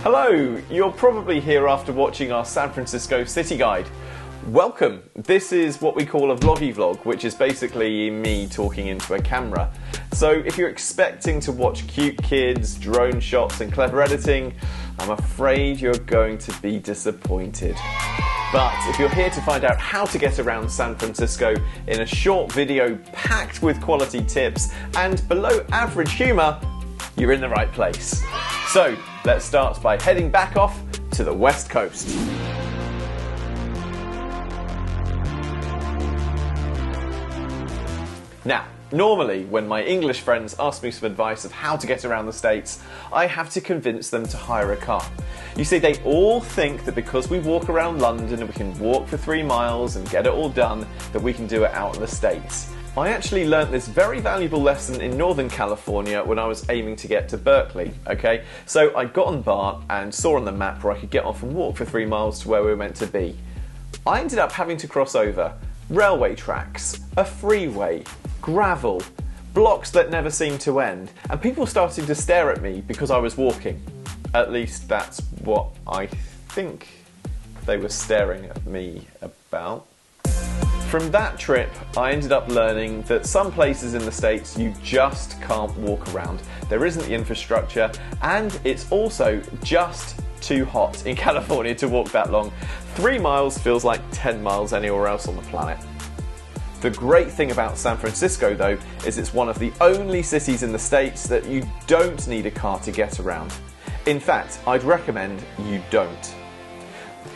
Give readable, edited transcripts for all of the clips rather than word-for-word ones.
Hello, you're probably here after watching our San Francisco City Guide. Welcome! This is what we call a vloggy vlog, which is basically me talking into a camera. So if you're expecting to watch cute kids, drone shots and clever editing, I'm afraid you're going to be disappointed. But if you're here to find out how to get around San Francisco in a short video packed with quality tips and below average humour, you're in the right place. So let's start by heading back off to the West Coast. Now, normally when my English friends ask me some advice of how to get around the States, I have to convince them to hire a car. You see, they all think that because we walk around London and we can walk for 3 miles and get it all done, that we can do it out in the States. I actually learnt this very valuable lesson in Northern California when I was aiming to get to Berkeley, okay? So I got on BART and saw on the map where I could get off and walk for 3 miles to where we were meant to be. I ended up having to cross over railway tracks, a freeway, gravel, blocks that never seemed to end, and people starting to stare at me because I was walking. At least that's what I think they were staring at me about. From that trip, I ended up learning that some places in the States you just can't walk around. There isn't the infrastructure, and it's also just too hot in California to walk that long. 3 miles feels like 10 miles anywhere else on the planet. The great thing about San Francisco, though, is it's one of the only cities in the States that you don't need a car to get around. In fact, I'd recommend you don't.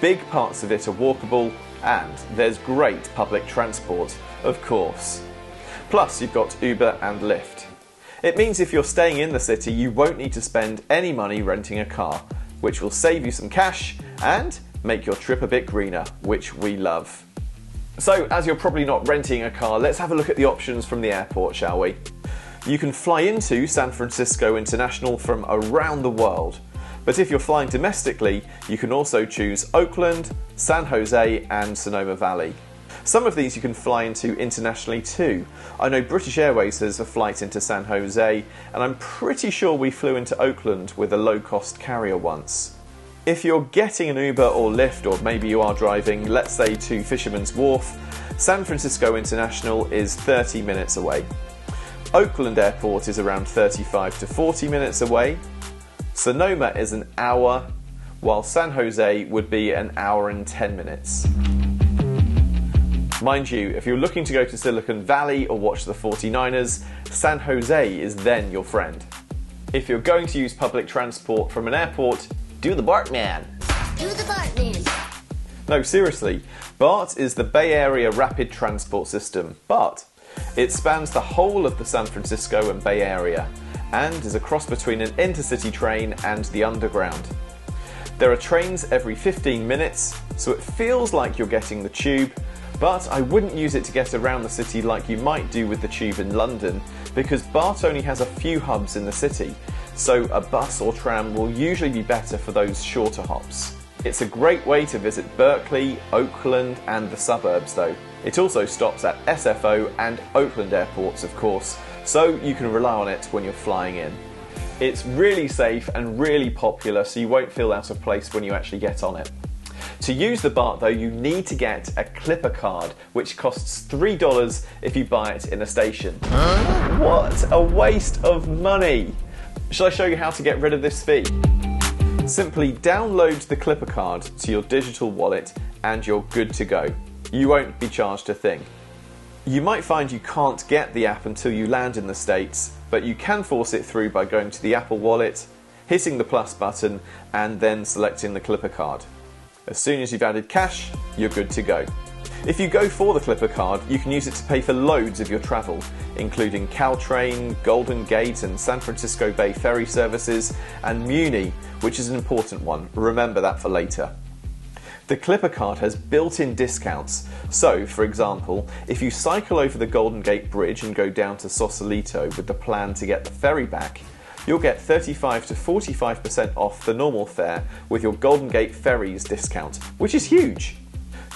Big parts of it are walkable, and there's great public transport, of course. Plus, you've got Uber and Lyft. It means if you're staying in the city, you won't need to spend any money renting a car, which will save you some cash and make your trip a bit greener, which we love. So, as you're probably not renting a car, let's have a look at the options from the airport, shall we? You can fly into San Francisco International from around the world. But if you're flying domestically, you can also choose Oakland, San Jose and Sonoma Valley. Some of these you can fly into internationally too. I know British Airways has a flight into San Jose, and I'm pretty sure we flew into Oakland with a low-cost carrier once. If you're getting an Uber or Lyft, or maybe you are driving, let's say to Fisherman's Wharf, San Francisco International is 30 minutes away. Oakland Airport is around 35 to 40 minutes away. Sonoma is an hour, while San Jose would be an hour and 10 minutes. Mind you, if you're looking to go to Silicon Valley or watch the 49ers, San Jose is then your friend. If you're going to use public transport from an airport, do the BART man. Do the BART man. No, seriously, BART is the Bay Area Rapid Transport System, but it spans the whole of the San Francisco and Bay Area, and is a cross between an intercity train and the underground. There are trains every 15 minutes, so it feels like you're getting the tube, but I wouldn't use it to get around the city like you might do with the tube in London, because BART only has a few hubs in the city, so a bus or tram will usually be better for those shorter hops. It's a great way to visit Berkeley, Oakland and the suburbs though. It also stops at SFO and Oakland airports, of course, so you can rely on it when you're flying in. It's really safe and really popular, so you won't feel out of place when you actually get on it. To use the BART though, you need to get a Clipper card, which costs $3 if you buy it in a station. What a waste of money! Shall I show you how to get rid of this fee? Simply download the Clipper card to your digital wallet and you're good to go. You won't be charged a thing. You might find you can't get the app until you land in the States, but you can force it through by going to the Apple Wallet, hitting the plus button, and then selecting the Clipper card. As soon as you've added cash, you're good to go. If you go for the Clipper card, you can use it to pay for loads of your travel, including Caltrain, Golden Gate and San Francisco Bay Ferry services, and Muni, which is an important one. Remember that for later. The Clipper card has built-in discounts, so for example, if you cycle over the Golden Gate Bridge and go down to Sausalito with the plan to get the ferry back, you'll get 35 to 45% off the normal fare with your Golden Gate Ferries discount, which is huge.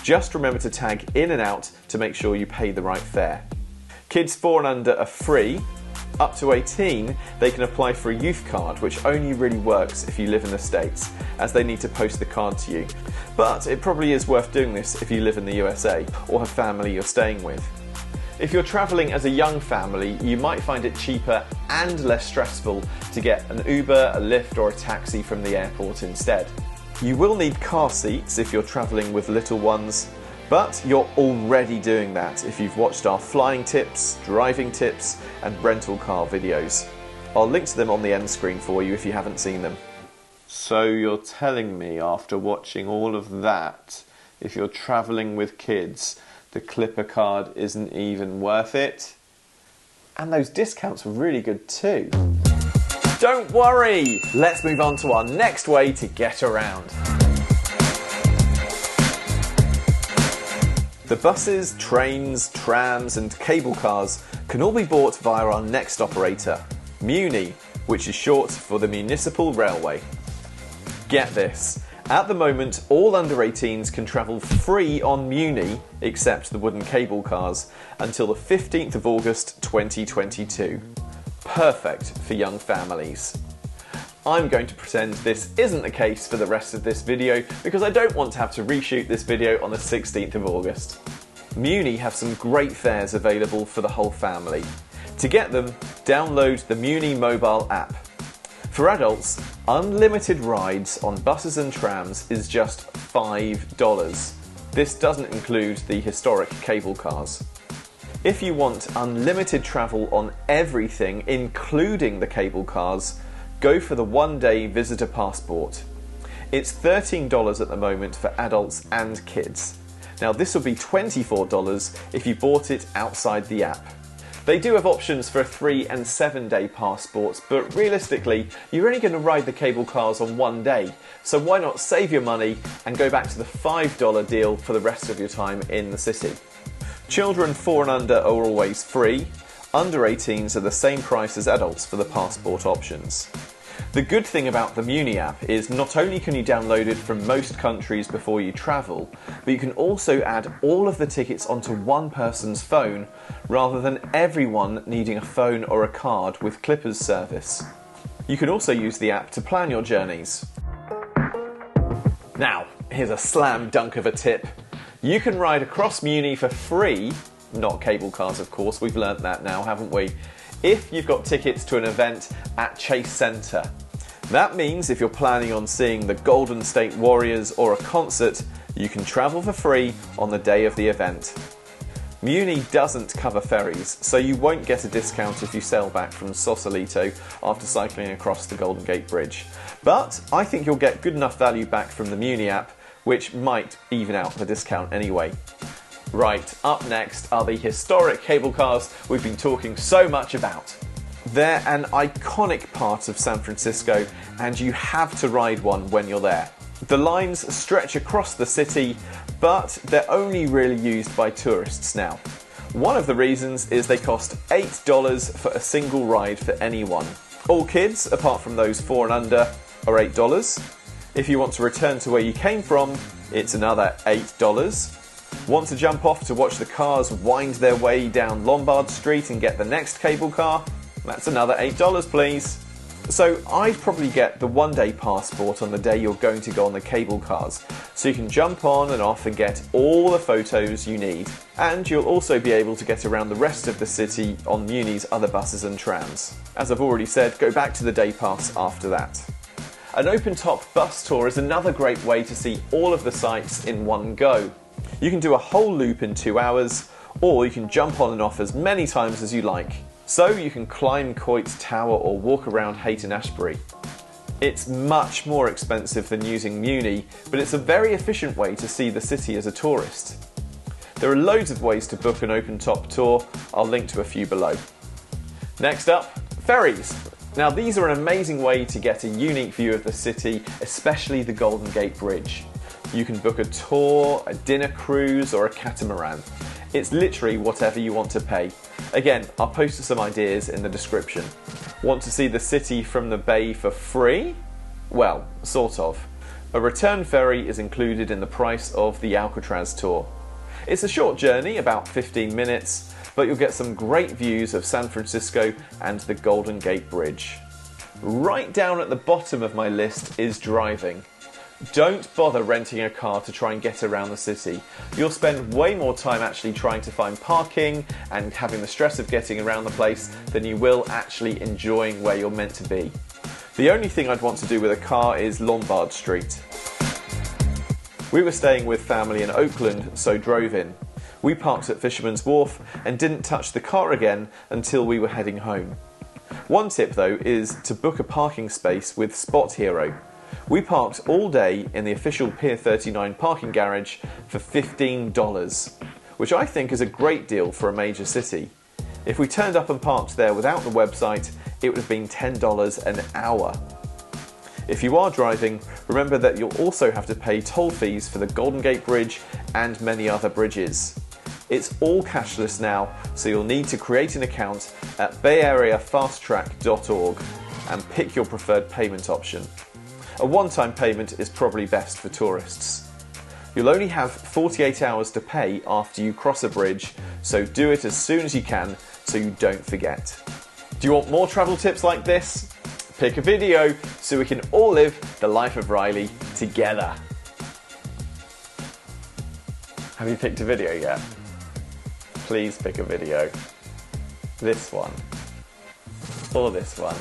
Just remember to tag in and out to make sure you pay the right fare. Kids 4 and under are free, Up to 18, they can apply for a youth card, which only really works if you live in the States, as they need to post the card to you. But it probably is worth doing this if you live in the USA or have family you're staying with. If you're travelling as a young family, you might find it cheaper and less stressful to get an Uber, a Lyft or a taxi from the airport instead. You will need car seats if you're travelling with little ones, but you're already doing that if you've watched our flying tips, driving tips and rental car videos. I'll link to them on the end screen for you if you haven't seen them. So you're telling me after watching all of that, if you're travelling with kids, the Clipper card isn't even worth it? And those discounts were really good too. Don't worry! Let's move on to our next way to get around. The buses, trains, trams and cable cars can all be bought via our next operator, Muni, which is short for the Municipal Railway. Get this, at the moment all under 18s can travel free on Muni, except the wooden cable cars, until the 15th of August 2022. Perfect for young families. I'm going to pretend this isn't the case for the rest of this video because I don't want to have to reshoot this video on the 16th of August. Muni have some great fares available for the whole family. To get them, download the Muni mobile app. For adults, unlimited rides on buses and trams is just $5. This doesn't include the historic cable cars. If you want unlimited travel on everything, including the cable cars, go for the one-day visitor passport. It's $13 at the moment for adults and kids. Now this will be $24 if you bought it outside the app. They do have options for a 3- and 7-day passports, but realistically, you're only going to ride the cable cars on one day, so why not save your money and go back to the $5 deal for the rest of your time in the city. Children 4 and under are always free. Under 18s are the same price as adults for the passport options. The good thing about the Muni app is not only can you download it from most countries before you travel, but you can also add all of the tickets onto one person's phone rather than everyone needing a phone or a card with Clipper's service. You can also use the app to plan your journeys. Now, here's a slam dunk of a tip. You can ride across Muni for free, not cable cars of course, we've learnt that now, haven't we? If you've got tickets to an event at Chase Centre. That means if you're planning on seeing the Golden State Warriors or a concert, you can travel for free on the day of the event. Muni doesn't cover ferries, so you won't get a discount if you sail back from Sausalito after cycling across the Golden Gate Bridge. But I think you'll get good enough value back from the Muni app, which might even out the discount anyway. Right, up next are the historic cable cars we've been talking so much about. They're an iconic part of San Francisco and you have to ride one when you're there. The lines stretch across the city, but they're only really used by tourists now. One of the reasons is they cost $8 for a single ride for anyone. All kids, apart from those 4 and under, are $8. If you want to return to where you came from, it's another $8. Want to jump off to watch the cars wind their way down Lombard Street and get the next cable car? That's another $8 please. So I'd probably get the one-day passport on the day you're going to go on the cable cars, so you can jump on and off and get all the photos you need. And you'll also be able to get around the rest of the city on Muni's other buses and trams. As I've already said, go back to the day pass after that. An open-top bus tour is another great way to see all of the sites in one go. You can do a whole loop in 2 hours, or you can jump on and off as many times as you like. So you can climb Coit Tower or walk around Haight-Ashbury. It's much more expensive than using Muni, but it's a very efficient way to see the city as a tourist. There are loads of ways to book an open-top tour, I'll link to a few below. Next up, ferries. Now these are an amazing way to get a unique view of the city, especially the Golden Gate Bridge. You can book a tour, a dinner cruise or a catamaran. It's literally whatever you want to pay. Again, I'll post some ideas in the description. Want to see the city from the bay for free? Well, sort of. A return ferry is included in the price of the Alcatraz tour. It's a short journey, about 15 minutes, but you'll get some great views of San Francisco and the Golden Gate Bridge. Right down at the bottom of my list is driving. Don't bother renting a car to try and get around the city. You'll spend way more time actually trying to find parking and having the stress of getting around the place than you will actually enjoying where you're meant to be. The only thing I'd want to do with a car is Lombard Street. We were staying with family in Oakland, so drove in. We parked at Fisherman's Wharf and didn't touch the car again until we were heading home. One tip though is to book a parking space with Spot Hero. We parked all day in the official Pier 39 parking garage for $15, which I think is a great deal for a major city. If we turned up and parked there without the website, it would have been $10 an hour. If you are driving, remember that you'll also have to pay toll fees for the Golden Gate Bridge and many other bridges. It's all cashless now, so you'll need to create an account at bayareafasttrack.org and pick your preferred payment option. A one-time payment is probably best for tourists. You'll only have 48 hours to pay after you cross a bridge, so do it as soon as you can so you don't forget. Do you want more travel tips like this? Pick a video so we can all live the life of Reilly together. Have you picked a video yet? Please pick a video. This one. Or this one.